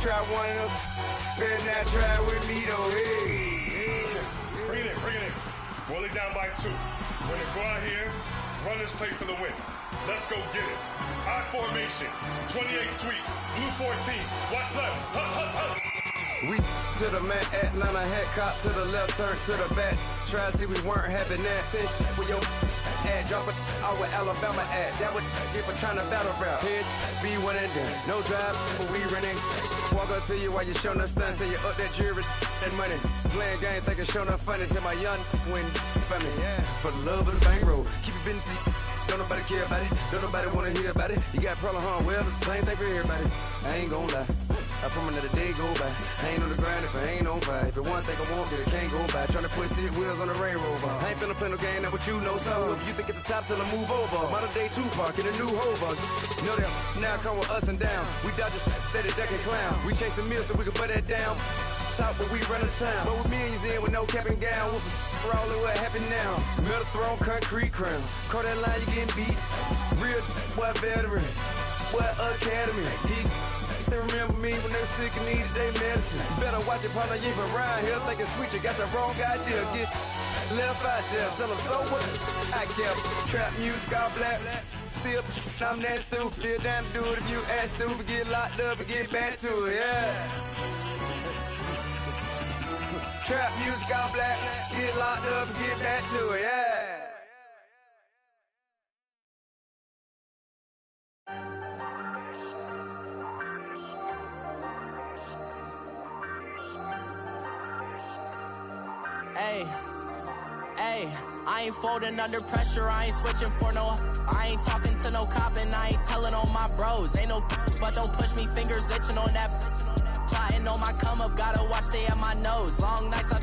try one of those. Better not try with me, though. Hey. Bring it in. Roll it down by 2. We're going to go out here, run this play for the win. Let's go get it. I formation, 28 sweeps, blue 14. Watch left. We to the man, Atlanta hat cop to the left, turn to the back. Try to see we weren't having that. Send with your ad, drop it out with Alabama ad. That would get for trying to battle rap. Head, be one and done. No drive, but we running. Walk up to you while you showing us stun till you up that jury and money. Playing game, thinking showing up funny till my young win family. Yeah. For the love of the bankroll, keep it busy. Don't nobody care about it. Don't nobody wanna hear about it. You got problem, huh? Well, it's the same thing for everybody. I ain't gon' lie. I promise that a day go by. I ain't on the grind if I ain't on fire. If it one thing I want, then it can't go by. Tryna put 6 wheels on the Range Rover. I ain't finna play no game, that what you know. So if you think at the top till I move over. Modern day Tupac in a new Hova. Know that now come with us and down. We dodge it, steady ducking clown. We chasing meals so we can put that down. Top but we run the town. But with millions in with no cap and gown. We're all in what happened now. Metal throne, concrete crown. Call that line, you getting beat. Real boy veteran. Boy academy. He still remember me when they were sick and needed their medicine. Better watch it, partner, you ain't from around here thinking sweet, you got the wrong idea. Get left out there, tell them so what? I kept trap music all black. Still, I'm that stupid. Still down to do it if you ask stupid. Get locked up and get back to it, yeah. Trap music all black. Get locked up and get back to it, yeah. Hey, I ain't folding under pressure, I ain't switching for no. I ain't talking to no cop and I ain't telling on my bros. Ain't no but don't push me, fingers itching on that. Plotting on my come up, gotta watch stay at my nose. Long nights I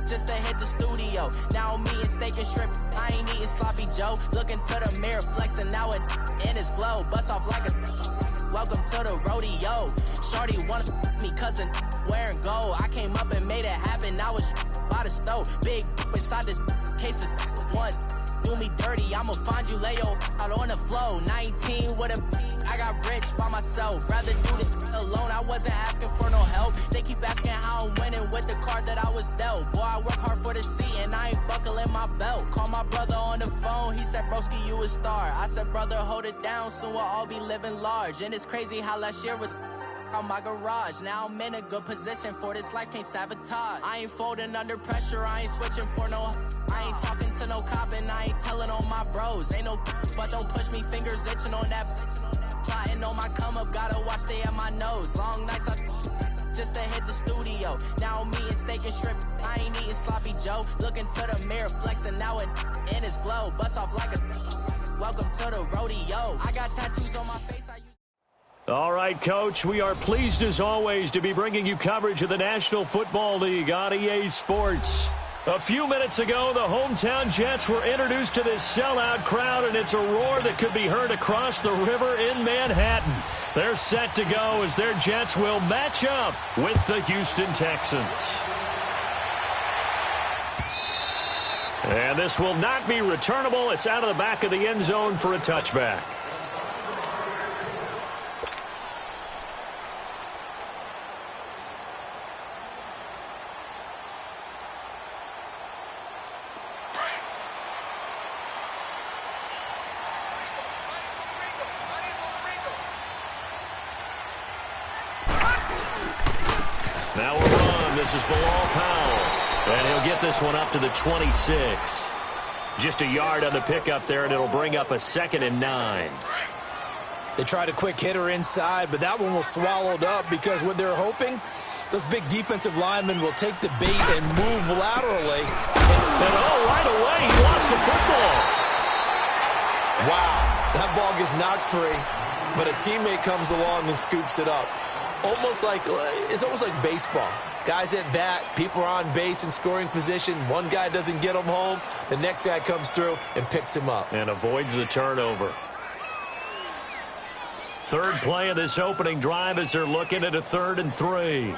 just to hit the studio. Now I'm eating steak and shrimp, I ain't eating sloppy Joe. Looking to the mirror, flexing now and in his glow. Bust off like a welcome to the rodeo. Shorty wanna me cousin wearing gold. I came up and made it happen, I was by the stove. Big inside this case is one. Do me dirty, I'ma find you, lay your out on the flow. 19 with a I got rich by myself. Rather do this alone, I wasn't asking for no help. They keep asking how I'm winning with the card that I was dealt. Boy, I work hard for the seat and I ain't buckling my belt. Call my brother on the phone, he said, broski, you a star. I said, brother, hold it down, soon we'll all be living large. And it's crazy how last year was on my garage. Now I'm in a good position for this life, can't sabotage. I ain't folding under pressure, I ain't switching for no. I ain't talking to no cop and I ain't telling on my bros. Ain't no but don't push me, fingers itching on that. Plotting on my come up, gotta watch stay at my nose. Long nights I just to hit the studio. Now I'm eating steak and shrimp, I ain't eating sloppy Joe. Looking to the mirror, flexing now and in his glow. Bust off like a welcome to the rodeo. I got tattoos on my face, I use. All right, Coach, we are pleased as always to be bringing you coverage of the National Football League on EA Sports. A few minutes ago, the hometown Jets were introduced to this sellout crowd, and it's a roar that could be heard across the river in Manhattan. They're set to go as their Jets will match up with the Houston Texans. And this will not be returnable. It's out of the back of the end zone for a touchback. Now a run. This is Bilal Powell. And he'll get this one up to the 26. Just a yard on the pickup there, and it'll bring up a 2nd and 9. They tried a quick hitter inside, but that one was swallowed up because what they're hoping, those big defensive linemen will take the bait and move laterally. And right away, he lost the football. Wow, that ball gets knocked free, but a teammate comes along and scoops it up. It's almost like baseball. Guys at bat, people are on base in scoring position. One guy doesn't get him home. The next guy comes through and picks him up. And avoids the turnover. Third play of this opening drive as they're looking at a 3rd and 3. Here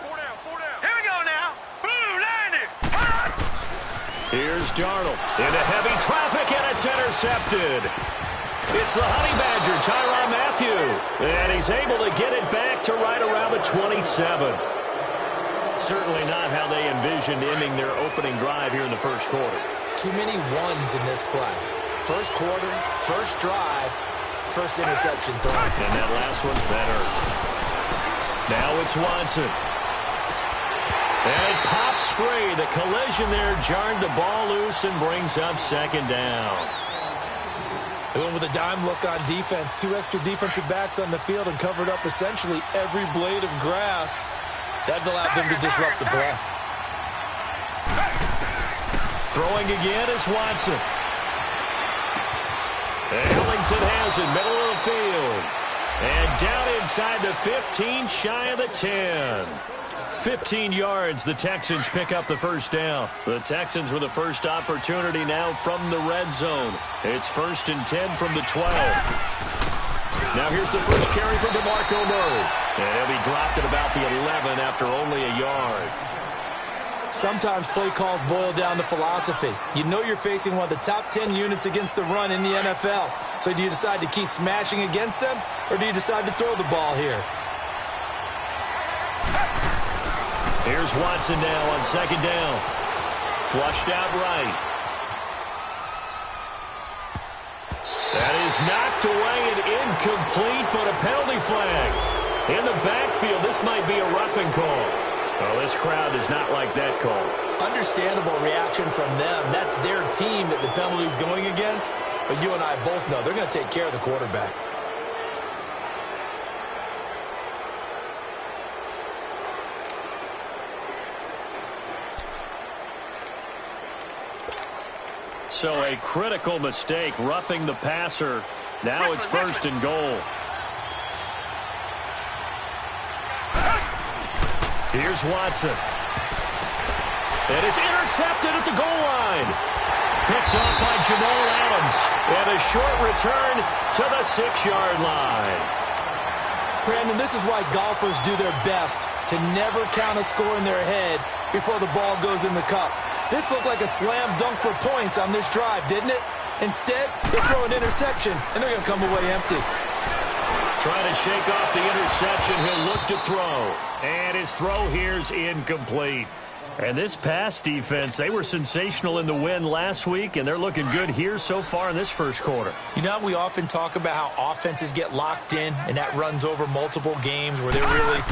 we go now. Boom, 90. Here's Darnold into heavy traffic, and it's intercepted. It's the Honey Badger, Tyrann Mathieu. Matthew. And he's able to get it back to right around the 27. Certainly not how they envisioned ending their opening drive here in the first quarter. Too many ones in this play. First quarter, first drive, first interception throw. And that last one, that hurts. Now it's Watson. And it pops free. The collision there jarred the ball loose and brings up second down. They went with a dime look on defense. 2 extra defensive backs on the field and covered up essentially every blade of grass. That allowed them to disrupt the play. Throwing again is Watson. And Ellington has it, middle of the field. And down inside the 15, shy of the 10. 15 yards, the Texans pick up the first down. The Texans with the first opportunity now from the red zone. It's 1st and 10 from the 12. Now here's the first carry for DeMarco Murray. And he'll be dropped at about the 11 after only a yard. Sometimes play calls boil down to philosophy. You know you're facing one of the top 10 units against the run in the NFL. So do you decide to keep smashing against them, or do you decide to throw the ball here? Here's Watson now on second down. Flushed out right. That is knocked away and incomplete, but a penalty flag. In the backfield, this might be a roughing call. Well, this crowd does not like that call. Understandable reaction from them. That's their team that the penalty is going against. But you and I both know they're going to take care of the quarterback. So a critical mistake, roughing the passer. Now it's 1st and goal. Here's Watson. And it's intercepted at the goal line. Picked off by Jamal Adams. And a short return to the 6-yard line. Brandon, this is why golfers do their best to never count a score in their head before the ball goes in the cup. This looked like a slam dunk for points on this drive, didn't it? Instead, they throw an interception, and they're going to come away empty. Trying to shake off the interception. He'll look to throw. And his throw here's incomplete. And this pass defense, they were sensational in the win last week, and they're looking good here so far in this first quarter. You know, we often talk about how offenses get locked in, and that runs over multiple games where they're really,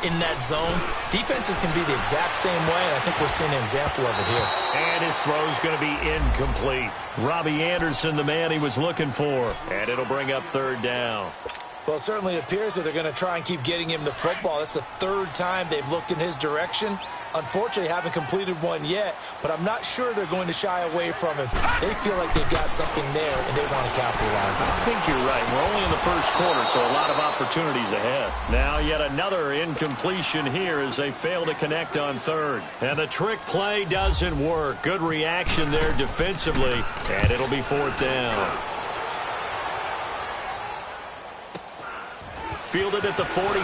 in that zone. Defenses can be the exact same way, and I think we're seeing an example of it here. And his throw's going to be incomplete. Robbie Anderson, the man he was looking for. And it'll bring up 3rd down. Well, it certainly appears that they're going to try and keep getting him the football. That's the 3rd time they've looked in his direction. Unfortunately, haven't completed one yet, but I'm not sure they're going to shy away from him. They feel like they've got something there, and they want to capitalize on it. I think you're right. We're only in the first quarter, so a lot of opportunities ahead. Now yet another incompletion here as they fail to connect on 3rd. And the trick play doesn't work. Good reaction there defensively, and it'll be 4th down. Fielded at the 43.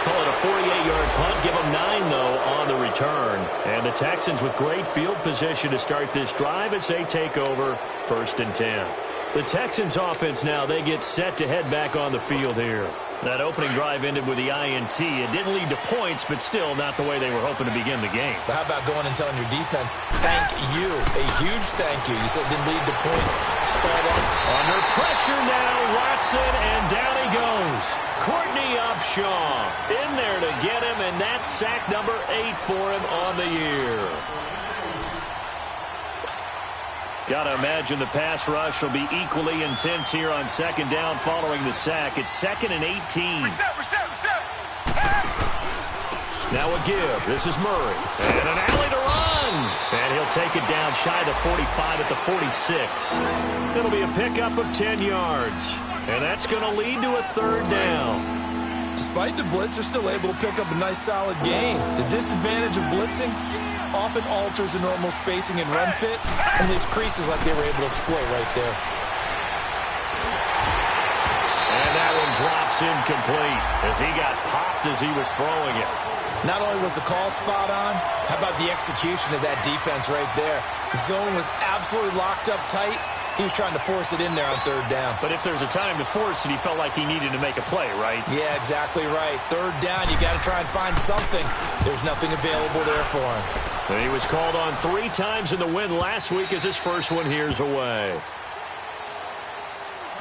Call it a 48-yard punt. Give them 9, though, on the return. And the Texans with great field position to start this drive as they take over 1st and 10. The Texans offense now, they get set to head back on the field here. That opening drive ended with the INT. It didn't lead to points, but still not the way they were hoping to begin the game. But how about going and telling your defense, thank you, a huge thank you. You said it didn't lead to points. Start up. Under pressure now, Watson, and down he goes. Courtney Upshaw in there to get him, and that's sack number 8 for him on the year. Got to imagine the pass rush will be equally intense here on 2nd down following the sack. It's 2nd and 18. Now a give. This is Murray. And an alley to run. And he'll take it down shy of the 45 at the 46. It'll be a pickup of 10 yards. And that's going to lead to a 3rd down. Despite the blitz, they're still able to pick up a nice solid gain. The disadvantage of blitzing often alters the normal spacing and run fits, and leaves creases like they were able to exploit right there. And that one drops incomplete as he got popped as he was throwing it. Not only was the call spot on, how about the execution of that defense right there? Zone was absolutely locked up tight, He was trying to force it in there on third down. But if there's a time to force it, he felt like he needed to make a play, right? Yeah, exactly right. Third down, you got to try and find something. There's nothing available there for him. And he was called on 3 times in the win last week as his first one here's away.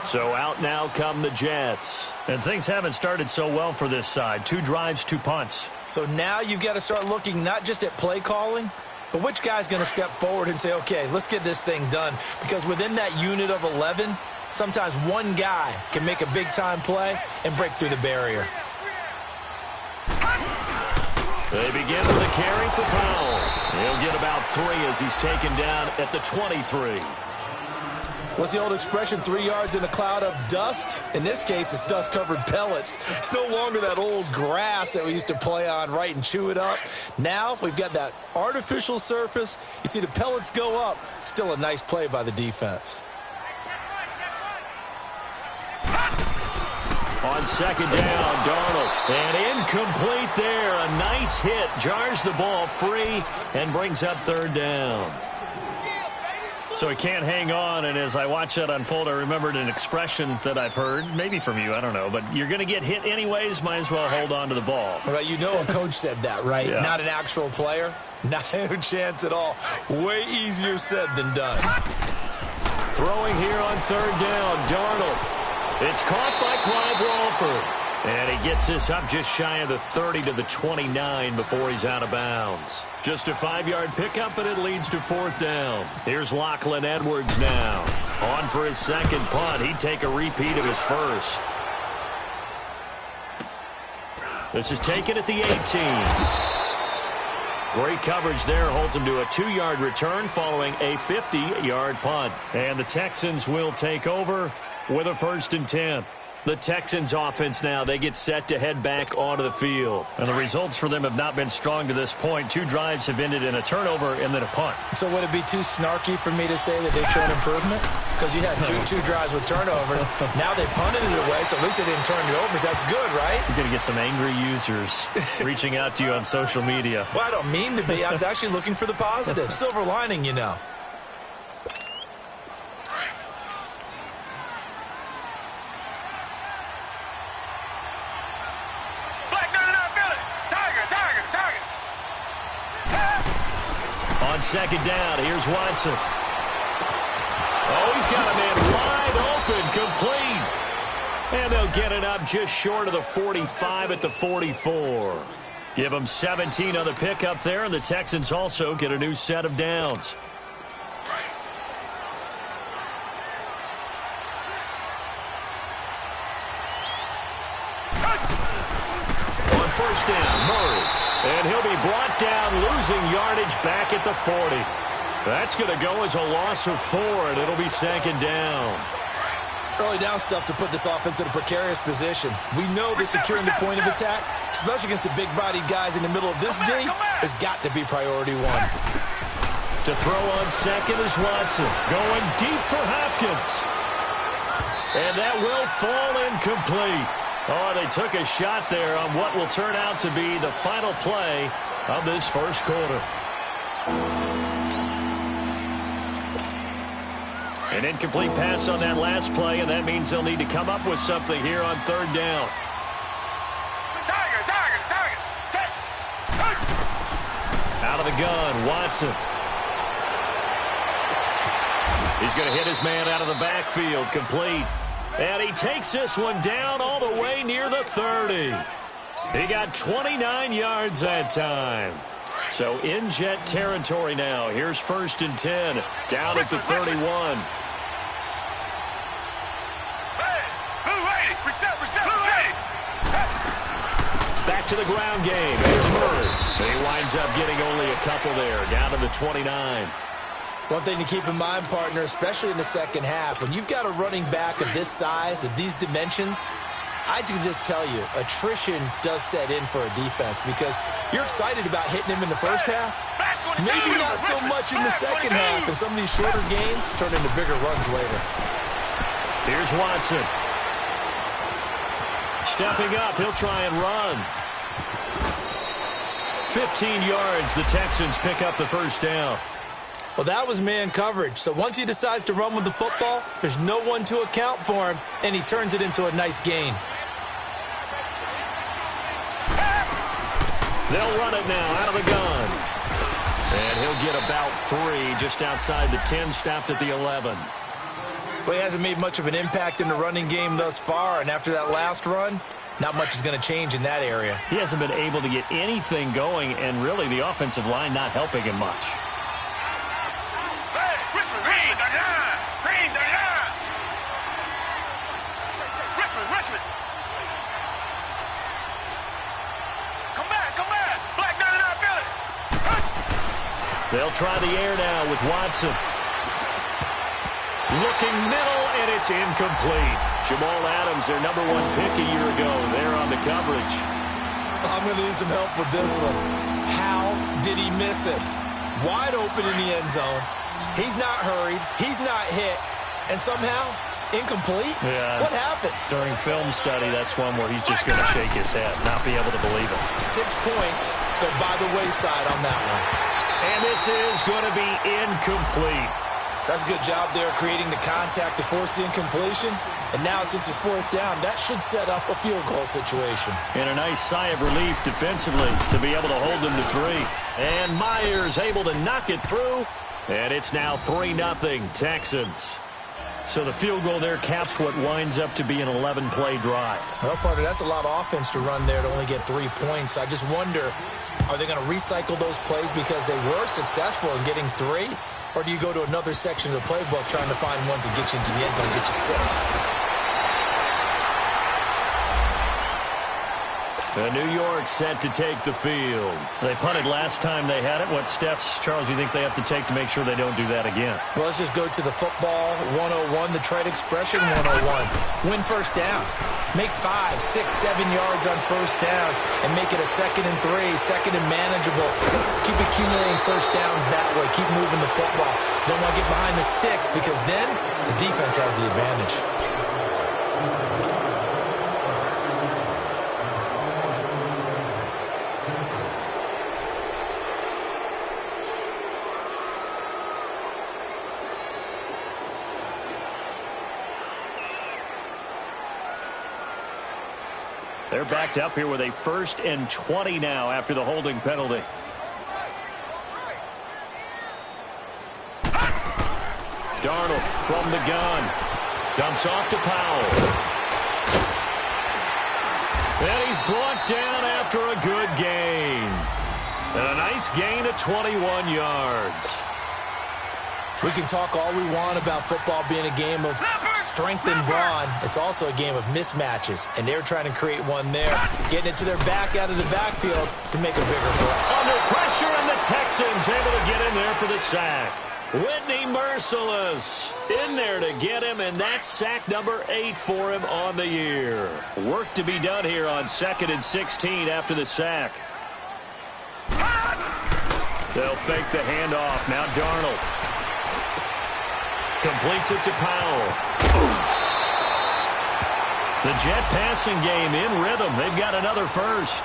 So out now come the Jets. And things haven't started so well for this side. 2 drives, 2 punts. So now you've got to start looking not just at play calling, but which guy's going to step forward and say, okay, let's get this thing done. Because within that unit of 11, sometimes one guy can make a big-time play and break through the barrier. They begin with a carry for Powell. He'll get about 3 as he's taken down at the 23. What's the old expression, 3 yards in a cloud of dust? In this case, it's dust-covered pellets. It's no longer that old grass that we used to play on, right, and chew it up. Now we've got that artificial surface. You see the pellets go up. Still a nice play by the defense. On second down, Darnold. And incomplete there. A nice hit. Jars the ball free and brings up third down. So he can't hang on, and as I watch that unfold, I remembered an expression that I've heard, maybe from you, I don't know, but you're going to get hit anyways, might as well hold on to the ball. Right, you know a coach said that, right? Yeah. Not an actual player. No chance at all. Way easier said than done. Throwing here on third down, Darnold. It's caught by Clive Walford. And he gets this up just shy of the 30 to the 29 before he's out of bounds. Just a 5-yard pickup, and it leads to fourth down. Here's Lachlan Edwards now. On for his second punt. He'd take a repeat of his first. This is taken at the 18. Great coverage there. Holds him to a 2-yard return following a 50-yard punt. And the Texans will take over with a 1st and 10. The Texans offense now, they get set to head back onto the field. And the results for them have not been strong to this point. 2 drives have ended in a turnover and then a punt. So would it be too snarky for me to say that they've shown improvement? Because you had two drives with turnovers. Now they punted it away, so at least they didn't turn it over. So that's good, right? You're going to get some angry users reaching out to you on social media. Well, I don't mean to be. I was actually looking for the positive. Silver lining, you know. On second down, here's Watson. Oh, he's got a man wide open, complete. And they'll get it up just short of the 45 at the 44. Give them 17 on the pickup there, and the Texans also get a new set of downs. On first down, Murray. And he'll be brought down, losing yardage back at the 40. That's going to go as a loss of 4, and it'll be second down. Early down stuff to put this offense in a precarious position. We know that securing the point of attack, especially against the big-bodied guys in the middle of this D, has got to be priority 1. To throw on second is Watson. Going deep for Hopkins. And that will fall incomplete. Oh, they took a shot there on what will turn out to be the final play of this first quarter. An incomplete pass on that last play, and that means they'll need to come up with something here on third down. Out of the gun, Watson. He's going to hit his man out of the backfield, complete. And he takes this one down all the way near the 30. He got 29 yards that time. So in Jet territory now. Here's 1st and 10. Down at the 31. Back to the ground game. There's Murray. And he winds up getting only a couple there. Down to the 29. One thing to keep in mind, partner, especially in the second half, when you've got a running back of this size, of these dimensions, I can just tell you, attrition does set in for a defense because you're excited about hitting him in the first half. Maybe not so much in the second half, and some of these shorter gains turn into bigger runs later. Here's Watson. Stepping up, he'll try and run. 15 yards, the Texans pick up the first down. Well, that was man coverage. So once he decides to run with the football, there's no one to account for him, and he turns it into a nice gain. They'll run it now out of the gun. And he'll get about 3 just outside the 10, stopped at the 11. Well, he hasn't made much of an impact in the running game thus far, and after that last run, not much is going to change in that area. He hasn't been able to get anything going, and really the offensive line not helping him much. They'll try the air now with Watson. Looking middle, and it's incomplete. Jamal Adams, their number 1 pick a year ago, there on the coverage. I'm going to need some help with this one. How did he miss it? Wide open in the end zone. He's not hurried. He's not hit. And somehow, incomplete? Yeah. What happened? During film study, that's one where he's just going to shake his head, not be able to believe it. 6 points go by the wayside on that one. And this is going to be incomplete. That's a good job there creating the contact to force the incompletion. And now, since it's 4th down, that should set up a field goal situation. And a nice sigh of relief defensively to be able to hold them to 3. And Myers able to knock it through. And it's now 3-0 Texans. So the field goal there caps what winds up to be an 11-play drive. Well, partner, that's a lot of offense to run there to only get 3 points. I just wonder, are they going to recycle those plays because they were successful in getting 3? Or do you go to another section of the playbook trying to find ones that get you into the end zone and get you 6? New York set to take the field. They punted last time they had it. What steps, Charles, you think they have to take to make sure they don't do that again? Well, let's just go to the football 101, the trade expression 101. Win first down. Make 5, 6, 7 yards on first down and make it a 2nd and 3, 2nd and manageable. Keep accumulating first downs that way. Keep moving the football. Don't want to get behind the sticks because then the defense has the advantage. They're backed up here with a 1st and 20 now after the holding penalty. Darnold from the gun. Dumps off to Powell. And he's brought down after a good gain. And a nice gain of 21 yards. We can talk all we want about football being a game of strength and brawn. It's also a game of mismatches, and they're trying to create one there, getting it to their back out of the backfield to make a bigger play. Under pressure, and the Texans able to get in there for the sack. Whitney Merciless in there to get him, and that's sack number 8 for him on the year. Work to be done here on 2nd and 16 after the sack. They'll fake the handoff. Now Darnold. Completes it to Powell. The Jet passing game in rhythm. They've got another first.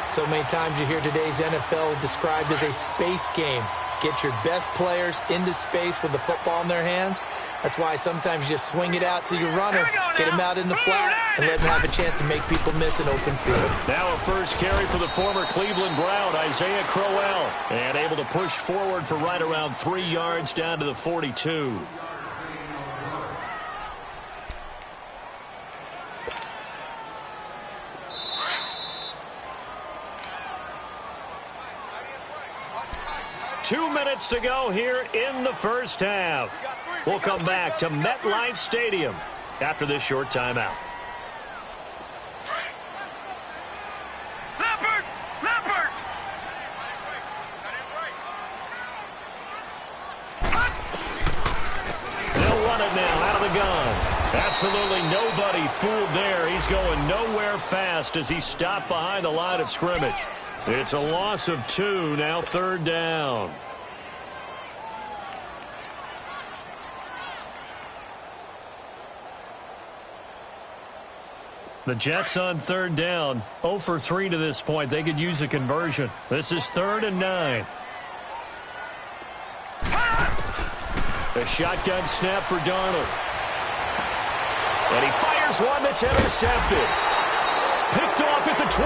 So many times you hear today's NFL described as a space game. Get your best players into space with the football in their hands. That's why sometimes you just swing it out to your runner, get him out in the flat, and let him have a chance to make people miss an open field. Now a first carry for the former Cleveland Brown, Isaiah Crowell. And able to push forward for right around 3 yards down to the 42. Two minutes to go here in the first half. We'll come back to MetLife Stadium after this short timeout. They'll run it now out of the gun. Absolutely nobody fooled there. He's going nowhere fast as he stopped behind the line of scrimmage. It's a loss of 2, now 3rd down. The Jets on 3rd down, 0 for 3 to this point. They could use a conversion. This is 3rd and 9. A shotgun snap for Darnold. And he fires one that's intercepted. Picked off at the 23.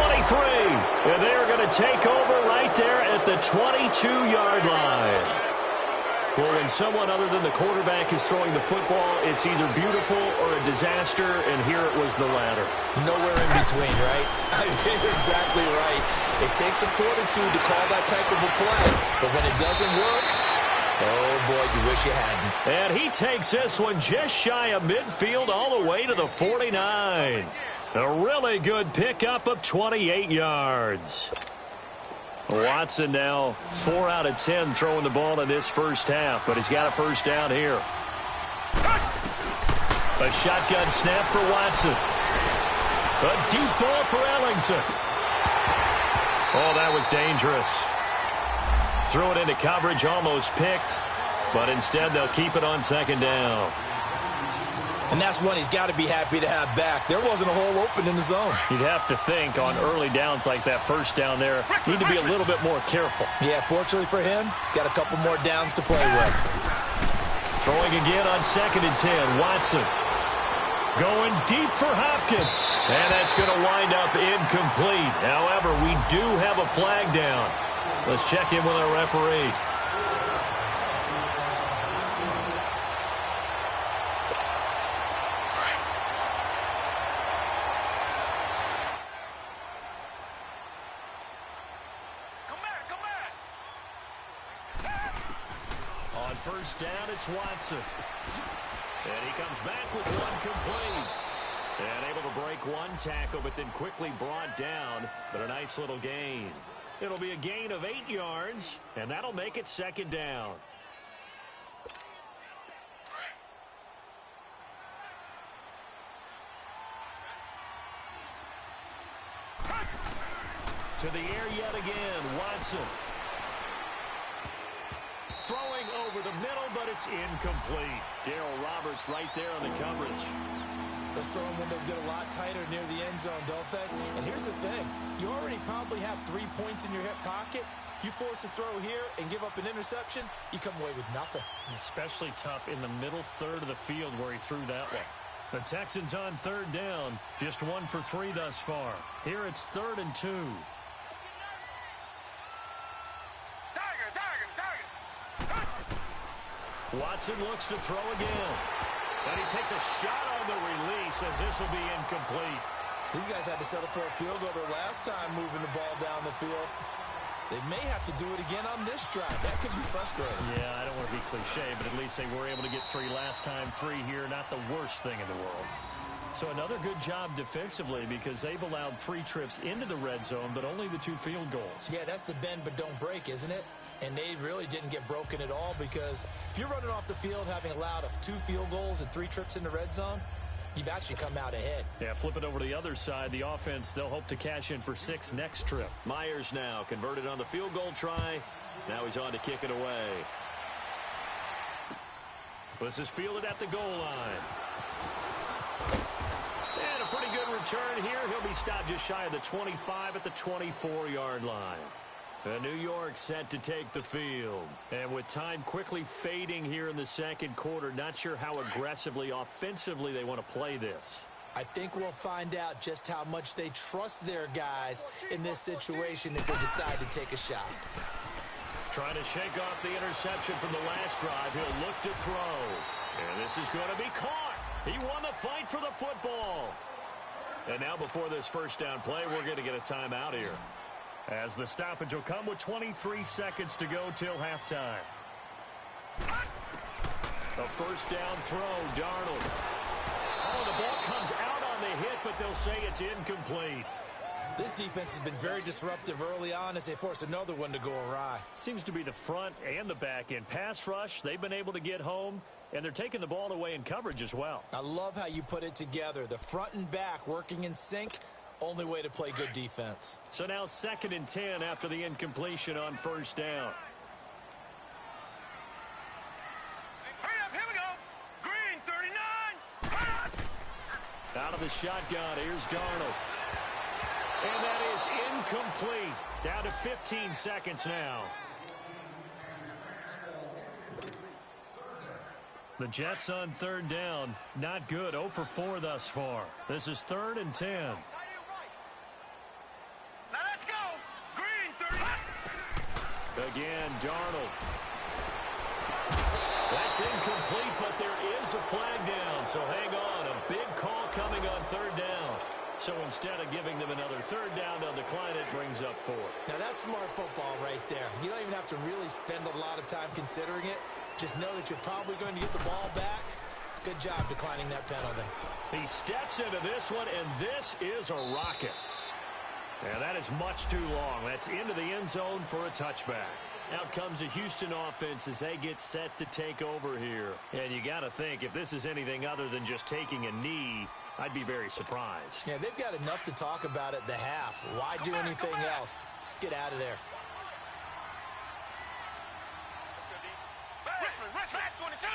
And they're going to take over right there at the 22-yard line. Well, when someone other than the quarterback is throwing the football, it's either beautiful or a disaster, and here it was the latter. Nowhere in between, right? I mean, you're exactly right. It takes some fortitude to call that type of a play, but when it doesn't work, oh, boy, you wish you hadn't. And he takes this one just shy of midfield all the way to the 49. A really good pickup of 28 yards. Watson now 4 out of 10 throwing the ball in this first half, but he's got a first down here. A shotgun snap for Watson. A deep ball for Ellington. Oh, that was dangerous. Threw it into coverage, almost picked, but instead they'll keep it on second down. And that's one he's got to be happy to have back. There wasn't a hole open in the zone. You'd have to think on early downs like that first down there, need to be a little bit more careful. Yeah, fortunately for him, got a couple more downs to play with. Throwing again on 2nd and 10. Watson going deep for Hopkins. And that's going to wind up incomplete. However, we do have a flag down. Let's check in with our referee. On first down, it's Watson. And he comes back with one complete. And able to break one tackle, but then quickly brought down. But a nice little gain. It'll be a gain of 8 yards, and that'll make it second down. To the air yet again, Watson. Throwing over the middle, but it's incomplete. Darrell Roberts right there on the coverage. Those throwing windows get a lot tighter near the end zone, don't they? And here's the thing. You already probably have 3 points in your hip pocket. You force a throw here and give up an interception, you come away with nothing. Especially tough in the middle third of the field where he threw that one. The Texans on third down. Just 1 for 3 thus far. Here it's 3rd and 2. Watson looks to throw again. And he takes a shot on the release as this will be incomplete. These guys had to settle for a field goal their last time moving the ball down the field. They may have to do it again on this drive. That could be frustrating. Yeah, I don't want to be cliche, but at least they were able to get 3 last time. 3 here, not the worst thing in the world. So another good job defensively because they've allowed 3 trips into the red zone, but only the 2 field goals. Yeah, that's the bend but don't break, isn't it? And they really didn't get broken at all because if you're running off the field having allowed 2 field goals and 3 trips in the red zone, you've actually come out ahead. Yeah, flip it over to the other side. The offense, they'll hope to cash in for 6 next trip. Myers now converted on the field goal try. Now he's on to kick it away. This is fielded at the goal line. And a pretty good return here. He'll be stopped just shy of the 25 at the 24-yard line. New York set to take the field. And with time quickly fading here in the second quarter, not sure how aggressively, offensively they want to play this. I think we'll find out just how much they trust their guys in this situation if they decide to take a shot. Trying to shake off the interception from the last drive. He'll look to throw. And this is going to be caught. He won the fight for the football. And now before this first down play, we're going to get a timeout here, as the stoppage will come with 23 seconds to go till halftime. A first down throw, Darnold. Oh, the ball comes out on the hit, but they'll say it's incomplete. This defense has been very disruptive early on as they force another one to go awry. Seems to be the front and the back end. Pass rush, they've been able to get home, and they're taking the ball away in coverage as well. I love how you put it together. The front and back working in sync. Only way to play good defense. So now 2nd and 10 after the incompletion on first down. Hurry up, here we go. Green, 39. Out of the shotgun, here's Darnold. And that is incomplete. Down to 15 seconds now. The Jets on third down. Not good. 0 for 4 thus far. This is 3rd and 10. Now let's go. Green 30. Again, Darnold. That's incomplete, but there is a flag down. So hang on. A big call coming on third down. So instead of giving them another third down, they'll decline it, brings up 4. Now that's smart football right there. You don't even have to really spend a lot of time considering it. Just know that you're probably going to get the ball back. Good job declining that penalty. He steps into this one, and this is a rocket. And that is much too long. That's into the end zone for a touchback. Out comes the Houston offense as they get set to take over here. And you got to think, if this is anything other than just taking a knee, I'd be very surprised. Yeah, they've got enough to talk about at the half. Why do anything else? Just get out of there. Flag 22.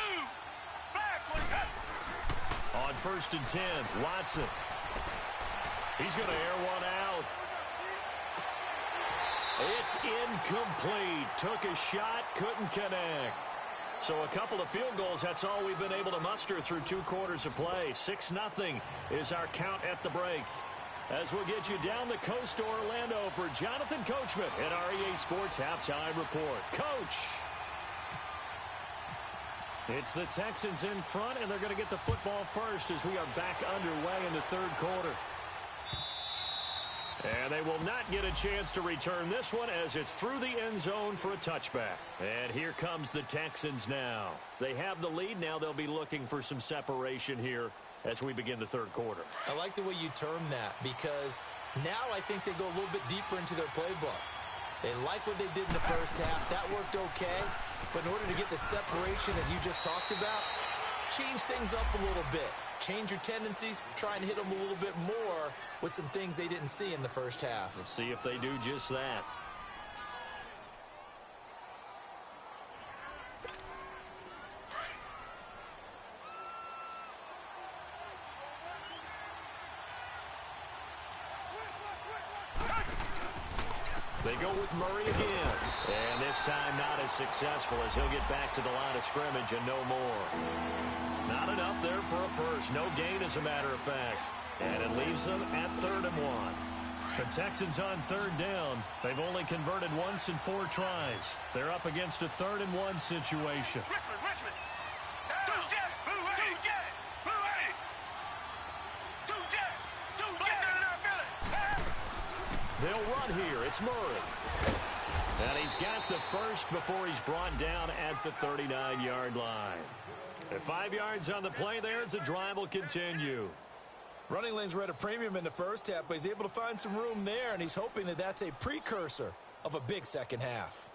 Flag 22. On 1st and 10, Watson. He's going to air one out. It's incomplete. Took a shot, couldn't connect. So a couple of field goals, that's all we've been able to muster through 2 quarters of play. 6-0 is our count at the break. As we'll get you down the coast to Orlando for Jonathan Coachman at REA Sports Halftime Report. Coach! It's the Texans in front, and they're going to get the football first as we are back underway in the 3rd quarter. And they will not get a chance to return this one as it's through the end zone for a touchback. And here comes the Texans now. They have the lead. Now they'll be looking for some separation here as we begin the 3rd quarter. I like the way you term that because now I think they go a little bit deeper into their playbook. They like what they did in the first half. That worked okay. But in order to get the separation that you just talked about, change things up a little bit. Change your tendencies, try and hit them a little bit more with some things they didn't see in the first half. We'll see if they do just that. They go with Murray again. And this time not as successful as he'll get back to the line of scrimmage and no more. Not enough there for a first. No gain, as a matter of fact. And it leaves them at 3rd and 1. The Texans on 3rd down. They've only converted once in 4 tries. They're up against a 3rd and 1 situation. Richmond. Two jet. Blue 8. Two jet. They'll run here. It's Murray. And he's got the first before he's brought down at the 39-yard line. At 5 yards on the play there, as the drive will continue. Running lanes were at a premium in the first half, but he's able to find some room there, and he's hoping that that's a precursor of a big second half.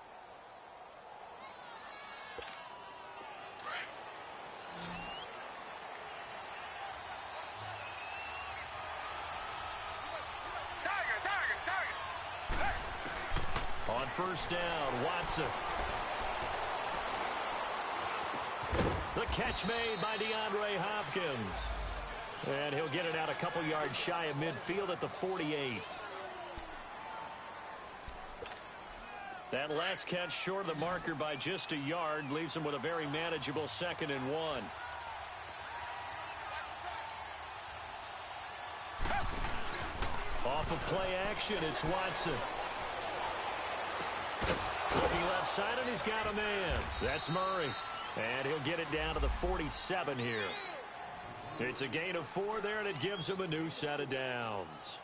On 1st down, Watson. The catch made by DeAndre Hopkins. And he'll get it out a couple yards shy of midfield at the 48. That last catch short of the marker by just a yard leaves him with a very manageable 2nd and 1. Off of play action, it's Watson. Looking left side, and he's got a man. That's Murray. And he'll get it down to the 47 here. It's a gain of 4 there, and it gives him a new set of downs.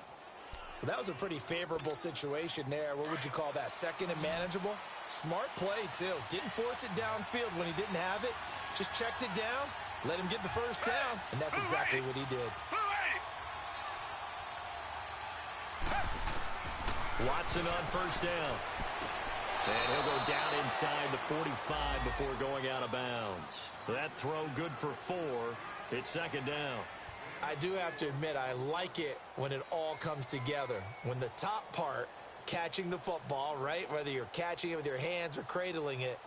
Well, that was a pretty favorable situation there. What would you call that? 2nd and manageable? Smart play, too. Didn't force it downfield when he didn't have it. Just checked it down, let him get the first down, and that's exactly what he did. Watson on 1st down. And he'll go down inside the 45 before going out of bounds. That throw good for 4. It's 2nd down. I do have to admit, I like it when it all comes together. When the top part, catching the football, right, whether you're catching it with your hands or cradling it,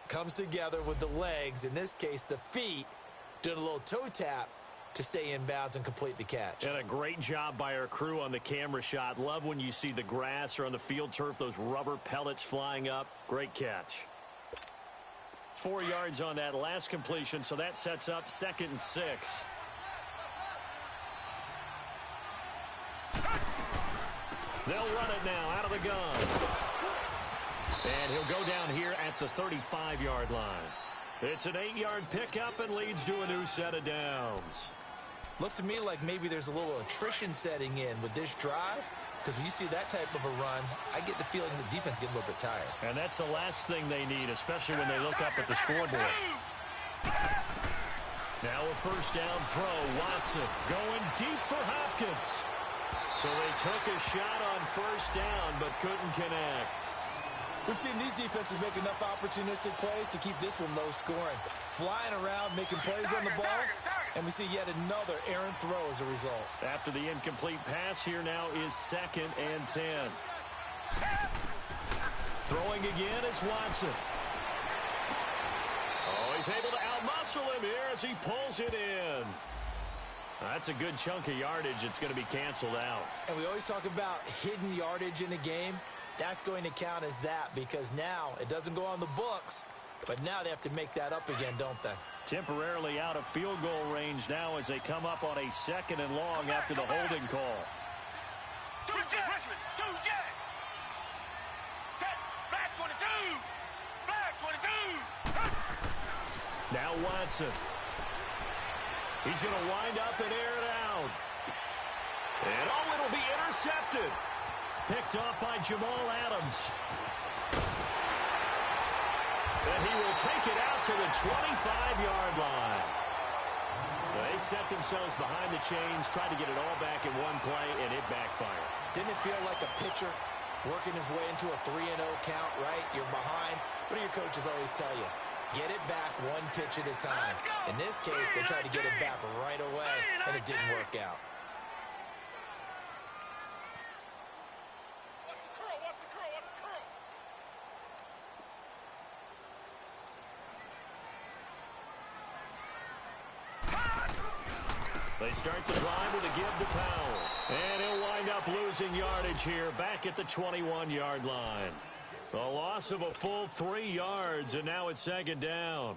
comes together with the legs, in this case the feet, doing a little toe tap to stay in bounds and complete the catch. And a great job by our crew on the camera shot. Love when you see the grass or on the field turf, those rubber pellets flying up. Great catch. 4 yards on that last completion, so that sets up 2nd and 6. They'll run it now out of the gun. And he'll go down here at the 35-yard line. It's an 8-yard pickup and leads to a new set of downs. Looks to me like maybe there's a little attrition setting in with this drive, because when you see that type of a run, I get the feeling the defense get a little bit tired. And that's the last thing they need, especially when they look up at the scoreboard. Now a first down throw. Watson going deep for Hopkins. So they took a shot on first down but couldn't connect. We've seen these defenses make enough opportunistic plays to keep this one low scoring. Flying around, making plays on the ball, and we see yet another errant throw as a result. After the incomplete pass, here now is 2nd and 10. Throwing again is Watson. Oh, he's able to outmuscle him here as he pulls it in. That's a good chunk of yardage. It's going to be canceled out. And we always talk about hidden yardage in a game. That's going to count as that, because now it doesn't go on the books, but now they have to make that up again, don't they? Temporarily out of field goal range now as they come up on a 2nd and long after the holding call. Richmond, 2 jet. Black 22. Black 22. Now Watson. He's going to wind up and air it out. And oh, it'll be intercepted. Picked off by Jamal Adams. And he will take it out to the 25-yard line. They set themselves behind the chains, tried to get it all back in one play, and it backfired. Didn't it feel like a pitcher working his way into a 3-0 count, right? You're behind. What do your coaches always tell you? Get it back one pitch at a time. In this case, they tried to get it back right away, and it didn't work out. They start the drive with a give to Powell. And he'll wind up losing yardage here back at the 21-yard line. A loss of a full 3 yards, and now it's 2nd down.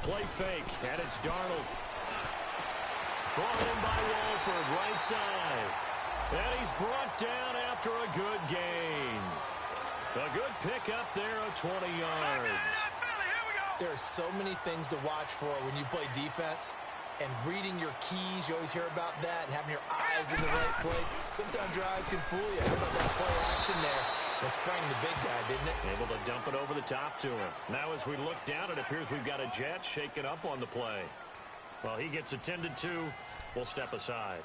Play fake, and it's Darnold. Brought in by Walford, right side. And he's brought down after a good gain. A good pickup there of 20 yards. There are so many things to watch for when you play defense. And reading your keys, you always hear about that, and having your eyes in the right place. Sometimes your eyes can fool you. How about that play action there? It sprang the big guy, didn't it? Able to dump it over the top to him. Now as we look down, it appears we've got a Jet shaking up on the play. Well, he gets attended to. We'll step aside.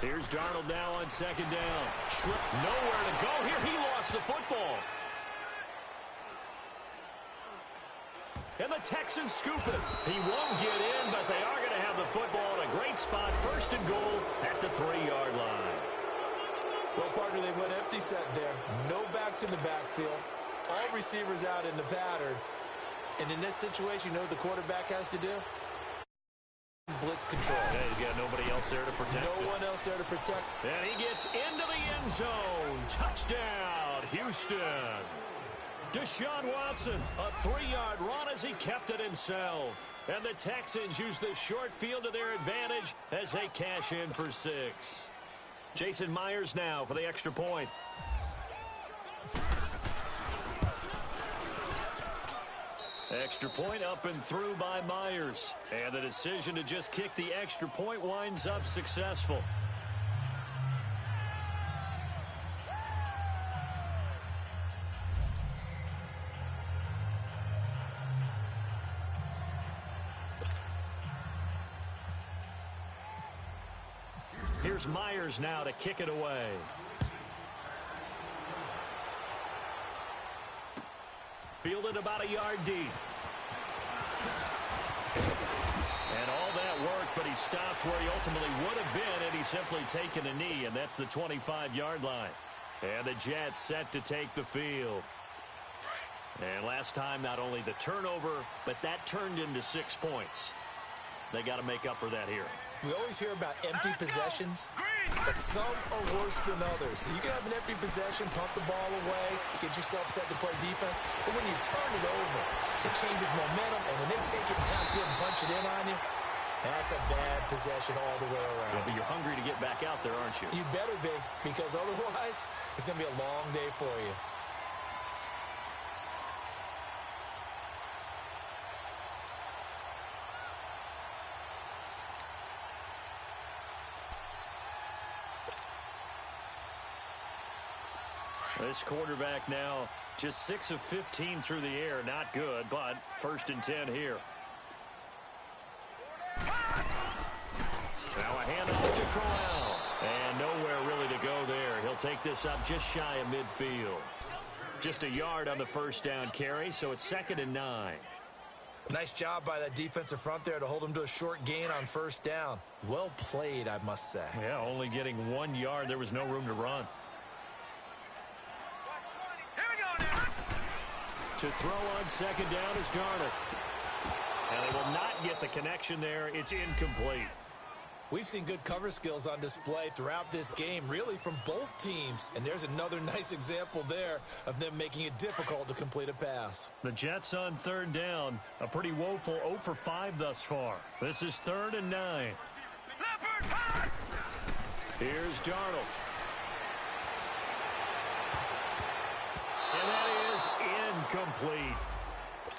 Here's Darnold now on 2nd down. Trip, nowhere to go here. He lost the football. And the Texans scoop it. He won't get in, but they are going to have the football in a great spot. 1st and goal at the 3-yard line. Well, partner, they went empty set there. No backs in the backfield. All receivers out in the pattern. And in this situation, you know what the quarterback has to do? Blitz control. Yeah, he's got nobody else there to protect No one else there to protect. And he gets into the end zone. Touchdown, Houston. Deshaun Watson, a 3-yard run as he kept it himself. And the Texans use the short field to their advantage as they cash in for 6. Jason Myers now for the extra point. Extra point up and through by Myers. And the decision to just kick the extra point winds up successful. Here's Myers now to kick it away. Fielded about a yard deep. And all that work, but he stopped where he ultimately would have been had he simply taken a knee, and that's the 25-yard line. And the Jets set to take the field. And last time, not only the turnover, but that turned into 6 points. They got to make up for that here. We always hear about empty possessions, but some are worse than others. You can have an empty possession, pump the ball away, get yourself set to play defense, but when you turn it over, it changes momentum, and when they take it downfield and punch it in on you, that's a bad possession all the way around. Yeah, but you're hungry to get back out there, aren't you? You better be, because otherwise, it's going to be a long day for you. This quarterback now just 6 of 15 through the air. Not good, but 1st and 10 here. Now a handoff to Corral. And nowhere really to go there. He'll take this up just shy of midfield. Just a yard on the first down carry, so it's 2nd and 9. Nice job by that defensive front there to hold him to a short gain on first down. Well played, I must say. Yeah, only getting 1 yard. There was no room to run. To throw on 2nd down is Darnold. And they will not get the connection there. It's incomplete. We've seen good cover skills on display throughout this game, really from both teams. And there's another nice example there of them making it difficult to complete a pass. The Jets on 3rd down. A pretty woeful 0 for 5 thus far. This is 3rd and 9. Here's Darnold. And that is incomplete.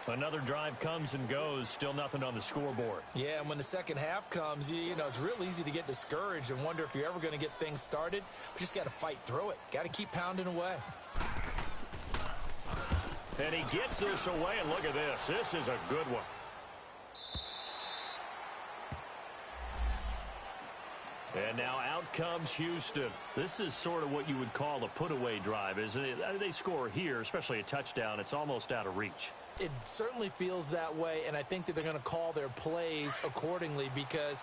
Another drive comes and goes. Still nothing on the scoreboard. Yeah, and when the second half comes, you know, it's real easy to get discouraged and wonder if you're ever going to get things started. But you just got to fight through it. Got to keep pounding away. And he gets this away, and look at this. This is a good one. And now out comes Houston. This is sort of what you would call a put-away drive, isn't it? They score here, especially a touchdown. It's almost out of reach. It certainly feels that way, and I think that they're going to call their plays accordingly because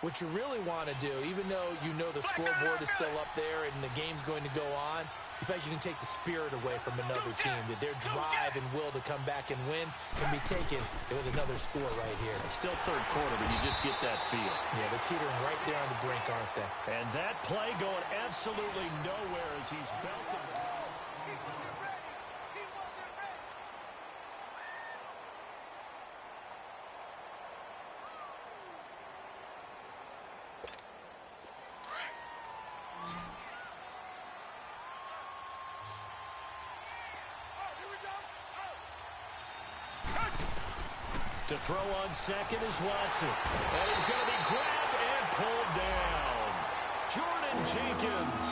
what you really want to do, even though you know the scoreboard is still up there and the game's going to go on, in fact, you can take the spirit away from another team, that their drive and will to come back and win can be taken with another score right here. It's still 3rd quarter, but you just get that feel. Yeah, they're teetering right there on the brink, aren't they? And that play going absolutely nowhere as he's belted. To throw on 2nd is Watson. And he's going to be grabbed and pulled down. Jordan Jenkins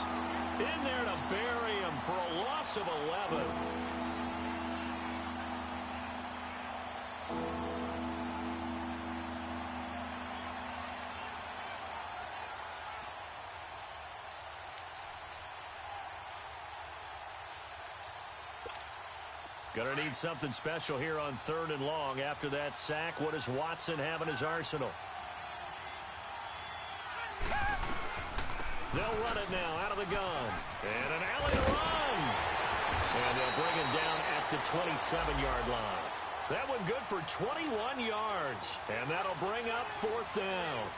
in there to bury him for a loss of 11. Going to need something special here on 3rd and long. After that sack, what does Watson have in his arsenal? They'll run it now out of the gun. And an alley run. And they'll bring him down at the 27-yard line. That one good for 21 yards. And that'll bring up 4th down.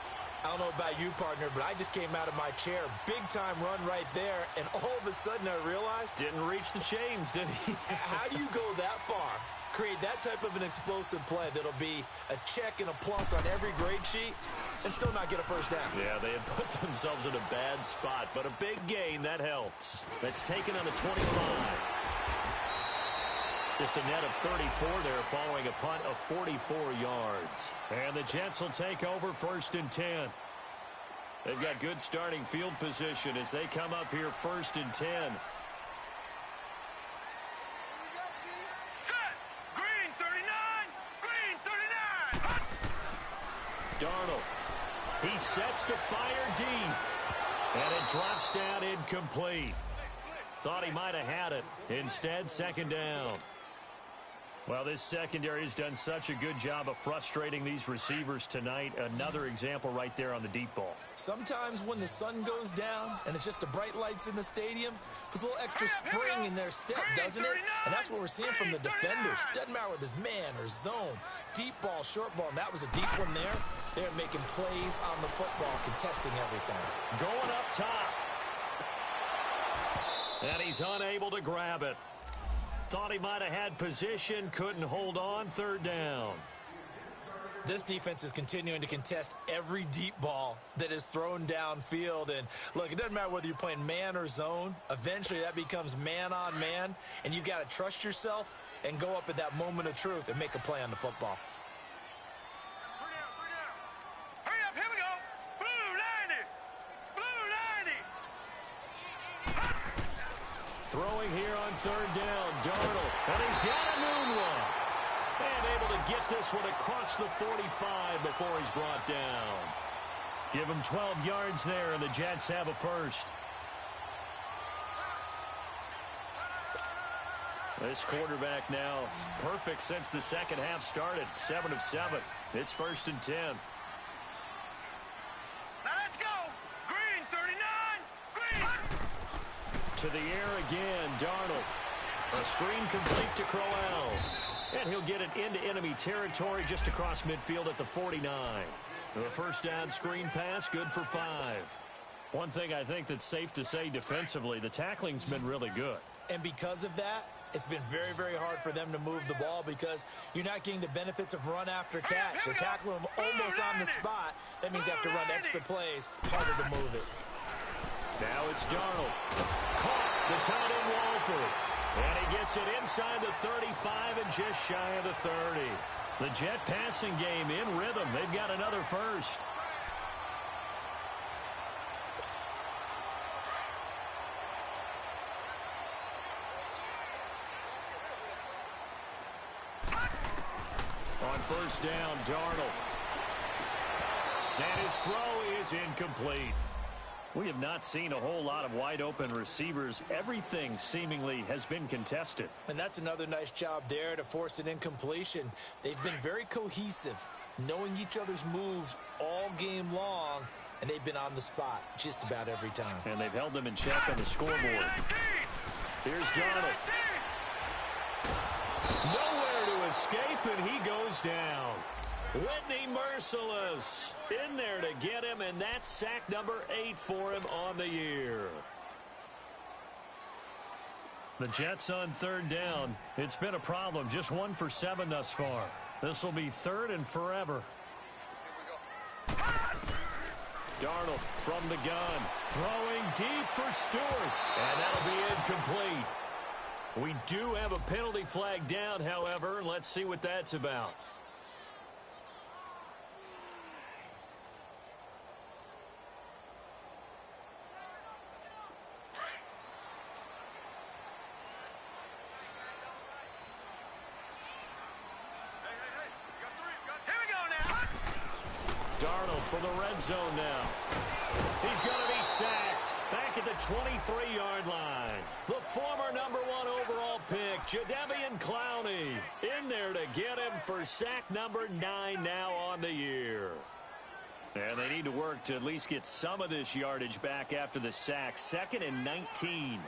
I don't know about you, partner, but I just came out of my chair. Big-time run right there, and all of a sudden I realized... Didn't reach the chains, did he? How do you go that far? Create that type of an explosive play that'll be a check and a plus on every grade sheet and still not get a first down. Yeah, they have put themselves in a bad spot, but a big gain, that helps. That's taken on the 25. Just a net of 34 there following a punt of 44 yards. And the Jets will take over 1st and 10. They've got good starting field position as they come up here 1st and 10. Set. Green 39. Green 39. Darnold. He sets to fire deep. And it drops down incomplete. Thought he might have had it. Instead, second down. Well, this secondary has done such a good job of frustrating these receivers tonight. Another example right there on the deep ball. Sometimes when the sun goes down and it's just the bright lights in the stadium, puts a little extra spring in their step, doesn't it? And that's what we're seeing from the defenders. Doesn't matter whether it's man or zone, deep ball, short ball, and that was a deep one there. They're making plays on the football, contesting everything. Going up top. And he's unable to grab it. Thought he might have had position, couldn't hold on, third down. This defense is continuing to contest every deep ball that is thrown downfield. And look, it doesn't matter whether you're playing man or zone. Eventually that becomes man on man, and you've got to trust yourself and go up at that moment of truth and make a play on the football. Hurry up, here we go. Blue 90. Blue 90. Throwing here on third down, Darnold. And he's got a noon one. And able to get this one across the 45 before he's brought down. Give him 12 yards there, and the Jets have a first. This quarterback now perfect since the second half started. 7 of 7. It's 1st and 10. Now let's go. Green 39. Green. To the air again, Darnold. A screen complete to Crowell. And he'll get it into enemy territory just across midfield at the 49. The first down screen pass, good for 5. One thing I think that's safe to say defensively, the tackling's been really good. And because of that, it's been very, very hard for them to move the ball because you're not getting the benefits of run after catch. They're tackling them almost on the spot. That means you have to run extra plays, harder to move it. Now it's Darnold. Caught the tight end Walford. And he gets it inside the 35 and just shy of the 30. The Jet passing game in rhythm. They've got another first. On first down, Darnold. And his throw is incomplete. We have not seen a whole lot of wide-open receivers. Everything seemingly has been contested. And that's another nice job there to force an incompletion. They've been very cohesive, knowing each other's moves all game long, and they've been on the spot just about every time. And they've held them in check on the scoreboard. Here's Darnold. Nowhere to escape, and he goes down. Whitney merciless in there to get him, and that's sack number 8 for him on the year. The Jets on third down. It's been a problem. Just 1 for 7 thus far. This will be third and forever. Darnold from the gun. Throwing deep for Stewart. And that'll be incomplete. We do have a penalty flag down, however. Let's see what that's about. Darnold for the red zone now. He's going to be sacked back at the 23-yard line. The former number 1 overall pick, Jadeveon Clowney, in there to get him for sack number 9 now on the year. And they need to work to at least get some of this yardage back after the sack. 2nd and 19.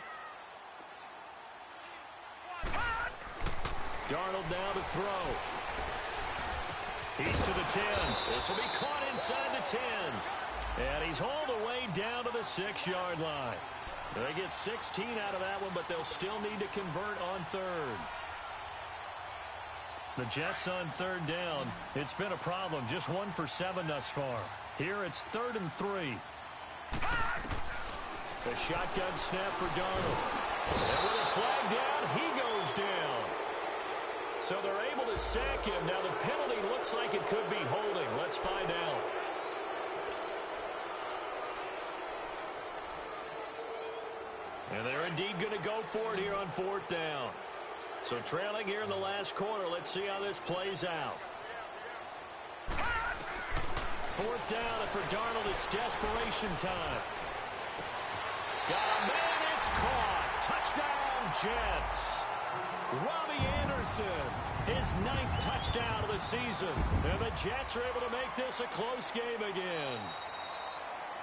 Darnold now to throw. He's to the 10. This will be caught inside the 10. And he's all the way down to the 6-yard line. They get 16 out of that one, but they'll still need to convert on third. The Jets on third down. It's been a problem. Just 1 for 7 thus far. Here it's 3rd and 3. The shotgun snap for Darnold. And with a flag down, he goes down. So they're able to sack him. Now the penalty looks like it could be holding. Let's find out. And they're indeed going to go for it here on 4th down. So trailing here in the last quarter. Let's see how this plays out. 4th down, and for Darnold, it's desperation time. Got a man, it's caught. Touchdown, Jets. Robbie Anderson, his 9th touchdown of the season. And the Jets are able to make this a close game again.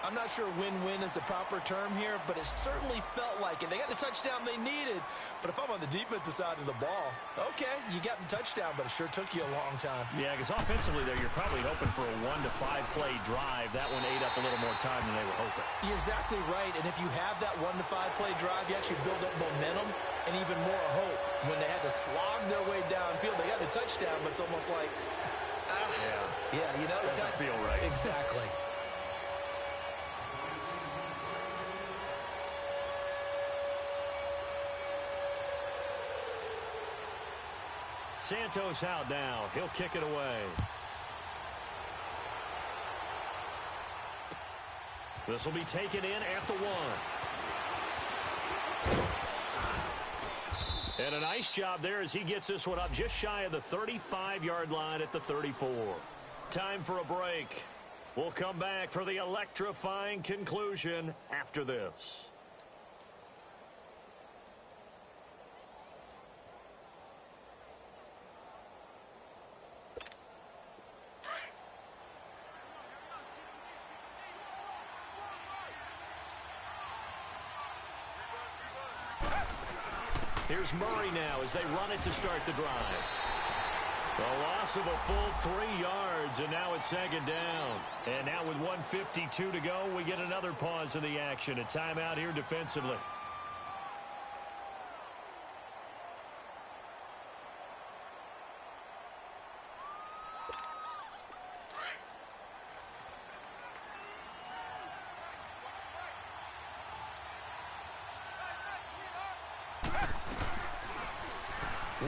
I'm not sure win-win is the proper term here, but it certainly felt like it. They got the touchdown they needed, but if I'm on the defensive side of the ball, okay, you got the touchdown, but it sure took you a long time. Yeah, because offensively there, you're probably hoping for a 1 to 5 play drive. That one ate up a little more time than they were hoping. You're exactly right, and if you have that 1 to 5 play drive, you actually build up momentum and even more hope. When they had to slog their way downfield, they got the touchdown, but it's almost like, yeah, you know. Doesn't feel right. Exactly. Santos out now. He'll kick it away. This will be taken in at the 1. And a nice job there as he gets this one up just shy of the 35-yard line at the 34. Time for a break. We'll come back for the electrifying conclusion after this. Here's Murray now as they run it to start the drive. A loss of a full 3 yards, and now it's 2nd down. And now with 1:52 to go, we get another pause in the action. A timeout here defensively.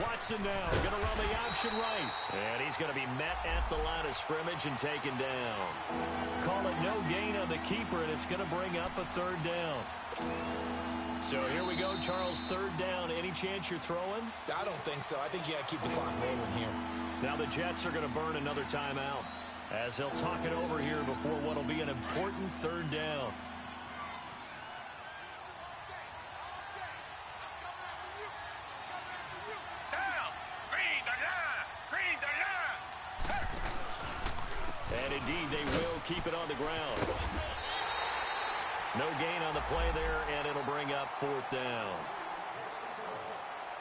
Watson now going to run the option right. And he's going to be met at the line of scrimmage and taken down. Call it no gain on the keeper, and it's going to bring up a 3rd down. So here we go, Charles, 3rd down. Any chance you're throwing? I don't think so. I think you got to keep the clock rolling here. Now the Jets are going to burn another timeout as they'll talk it over here before what will be an important 3rd down. And indeed, they will keep it on the ground. No gain on the play there, and it'll bring up 4th down.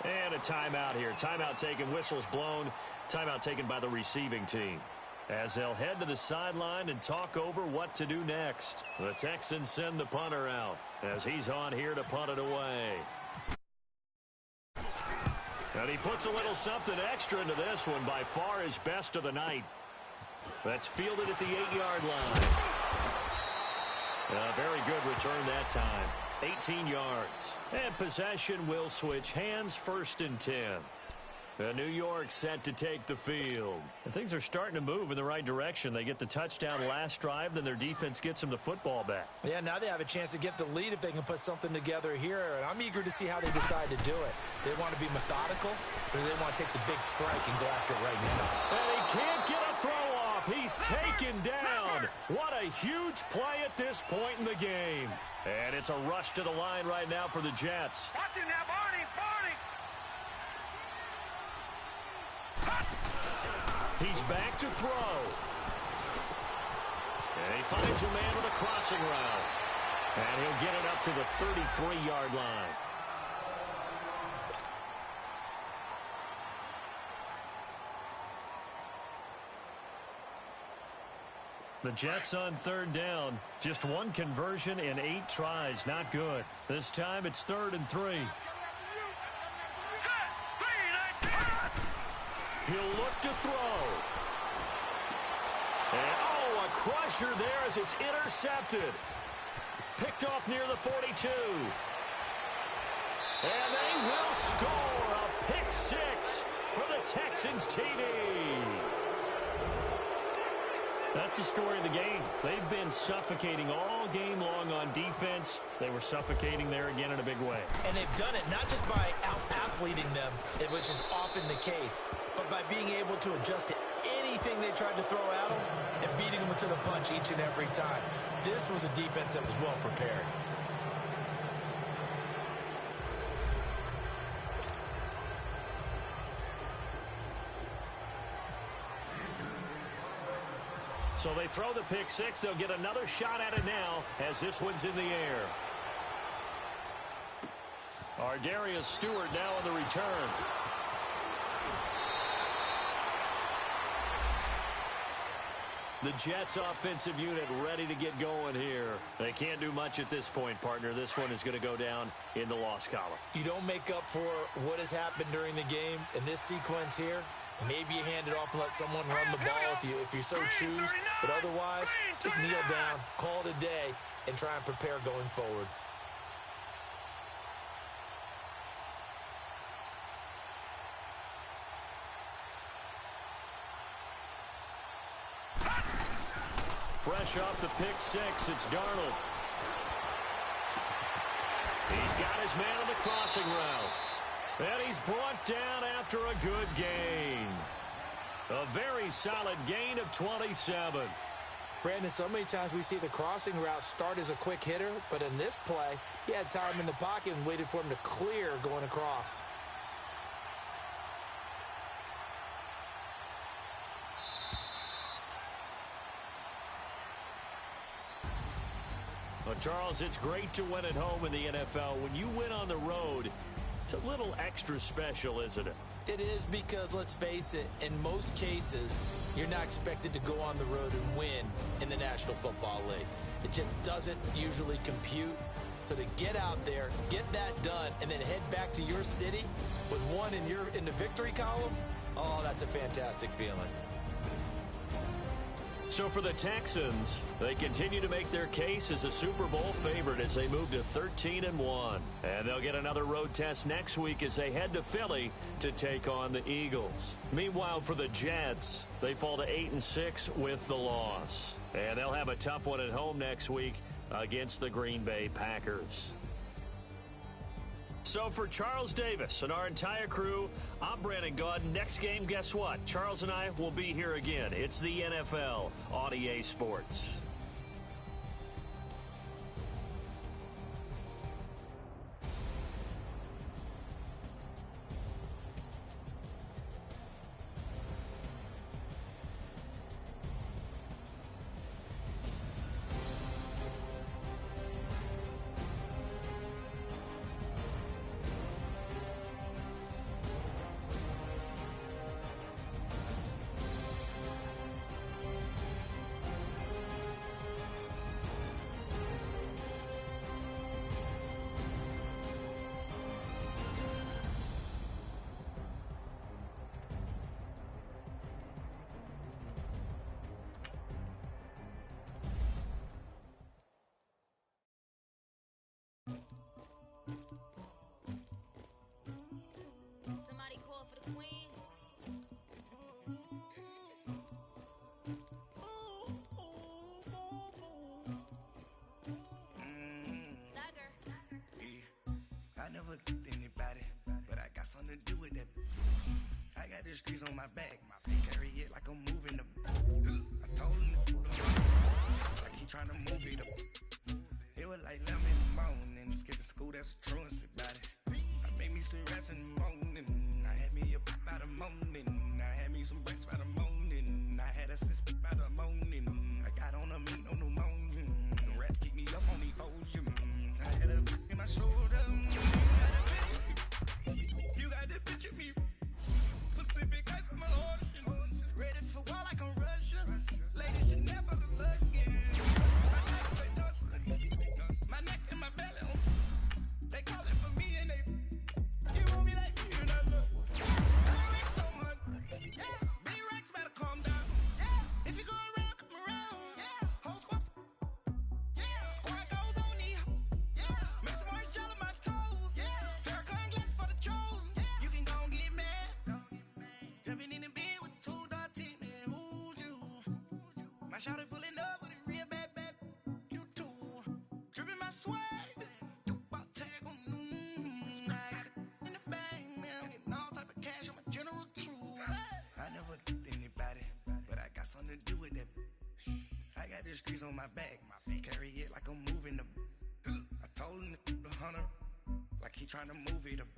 And a timeout here. Timeout taken, whistles blown. Timeout taken by the receiving team. As they'll head to the sideline and talk over what to do next. The Texans send the punter out as he's on here to punt it away. And he puts a little something extra into this one, by far his best of the night. That's fielded at the 8-yard line. A very good return that time. 18 yards. And possession will switch hands, 1st and 10. New York set to take the field. And things are starting to move in the right direction. They get the touchdown last drive, then their defense gets them the football back. Yeah, now they have a chance to get the lead if they can put something together here. And I'm eager to see how they decide to do it. They want to be methodical, or they want to take the big strike and go after it right now. And he can't get a throw off. He's taken down. What a huge play at this point in the game. And it's a rush to the line right now for the Jets. Watching that, Barney, Barney. He's back to throw. And he finds a man with a crossing route. And he'll get it up to the 33-yard line. The Jets on 3rd down. Just 1 conversion in 8 tries. Not good. This time it's 3rd and 3. He'll look to throw. And, oh, a crusher there as it's intercepted. Picked off near the 42. And they will score a pick 6 for the Texans TD. That's the story of the game. They've been suffocating all game long on defense. They were suffocating there again in a big way. And they've done it not just by out-athleting them, which is often the case, but by being able to adjust to anything they tried to throw at them and beating them to the punch each and every time. This was a defense that was well prepared. So they throw the pick six. They'll get another shot at it now as this one's in the air. Darius Stewart now on the return. The Jets offensive unit ready to get going here. They can't do much at this point, partner. This one is going to go down in the loss column. You don't make up for what has happened during the game in this sequence here. Maybe you hand it off and let someone run the ball if you so choose. But otherwise, just kneel down, call it a day, and try and prepare going forward. Fresh off the pick six, it's Darnold. He's got his man on the crossing route. And he's brought down after a good gain. A very solid gain of 27. Brandon, so many times we see the crossing route start as a quick hitter, but in this play, he had time in the pocket and waited for him to clear going across. Well, Charles, it's great to win at home in the NFL. When you win on the road, it's a little extra special, isn't it? It is because, let's face it, in most cases, you're not expected to go on the road and win in the National Football League. It just doesn't usually compute. So to get out there, get that done, and then head back to your city with one in the victory column, oh, that's a fantastic feeling. So for the Texans, they continue to make their case as a Super Bowl favorite as they move to 13-1. And they'll get another road test next week as they head to Philly to take on the Eagles. Meanwhile, for the Jets, they fall to 8-6 with the loss. And they'll have a tough one at home next week against the Green Bay Packers. So for Charles Davis and our entire crew, I'm Brandon Gaudin. Next game, guess what? Charles and I will be here again. It's the NFL on EA Sports. Somebody call for the queen. I never killed anybody, but I got something to do with that. I got the streets on my back, carry it like I'm moving the. I told him I keep trying to move it up. It was like 11 in the morning, skipping school, that's a truancy about it. I made me some rats in the morning, I had me a pop by the morning, I had me some breaks by the morning, I had a six by the morning, I got on a meat on the morning, the rats keep me up on the volume, I had a in my shoulder, you got this bitch at me, Pacific ice on my ocean, ready for war like I'm Russia, ladies should never look again, my neck and my belly, they call it for me and they, you want me like you, and I look, I ain't so much, yeah, B-Rex better calm down, yeah, if you go around, come around, yeah, whole squad, yeah, squad goes on me, yeah, make some orange gel on my toes, yeah, Farrakhan glass for the chosen, yeah, you can go and get mad, jumping in the bed with two dark teeth, and who's you, my shawty pulling up with a real bad, you too, dripping my swag, something to do with that. I got the streets on my back, carry it like I'm moving the. I told him the hunter, like he trying to move it up.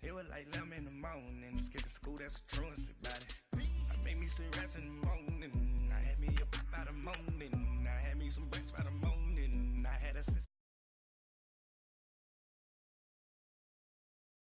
It was like 11 in the morning, skipping school, that's a truancy about it. I made me some rats in the morning, I had me a me some bread.